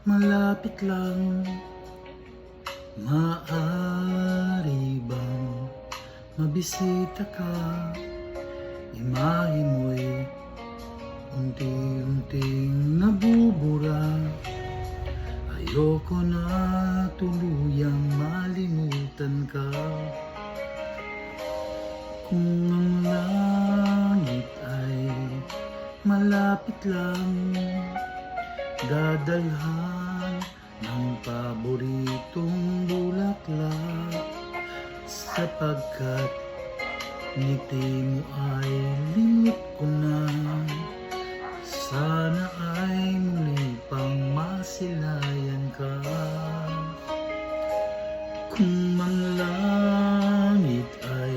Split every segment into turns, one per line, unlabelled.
malapit lang. Maaari bang mabisita ka? Imahe mo'y unti-unting nabubura. Ayoko na tuluyang malimutan ka. Kung ang langit ay malapit lang, dadalhan ng paboritong bulaklak, sapagkat ngiti mo ay lingit ko na. Sana ay muli pang masilayan ka. Kung ang langit ay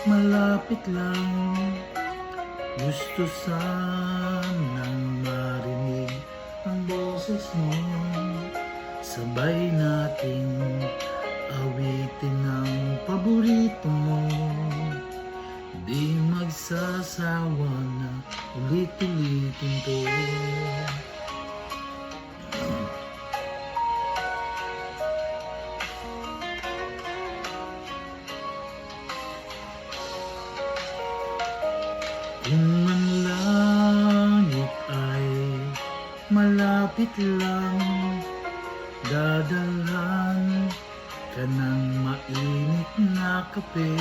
malapit lang, gusto sanang marinig ang boses mo. Sabay nating awitin ang paborito mo. Di magsasawa na ulit-ulitin to. Kung ang langit ay malapit lang, dadalhan ka ng mainit na kape,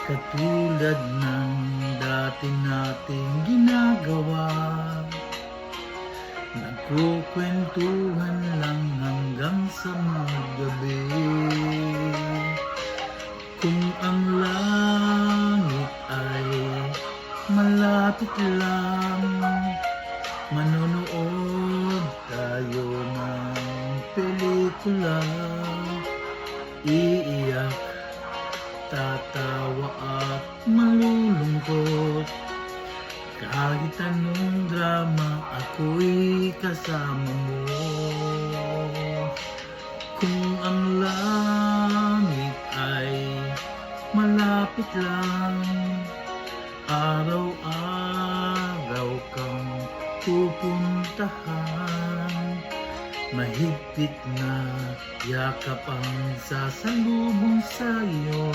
katulad ng dati nating ginagawa. Nagkukwentuhan lang hanggang sa magabi. Kung ang langit ay malapit lang, manonood tayo ng pelikula. Iiyak, tatawa at malulungkot. Kahit anong drama, ako'y kasama mo. Kung ang langit ay malapit lang, araw-araw kang pupuntahan. Mahigpit na yakap ang sasalubong sa'yo.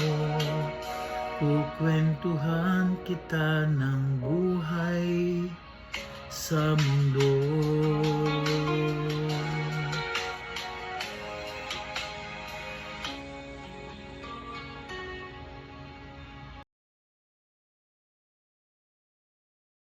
Kukwentuhan kita ng buhay sa mundo.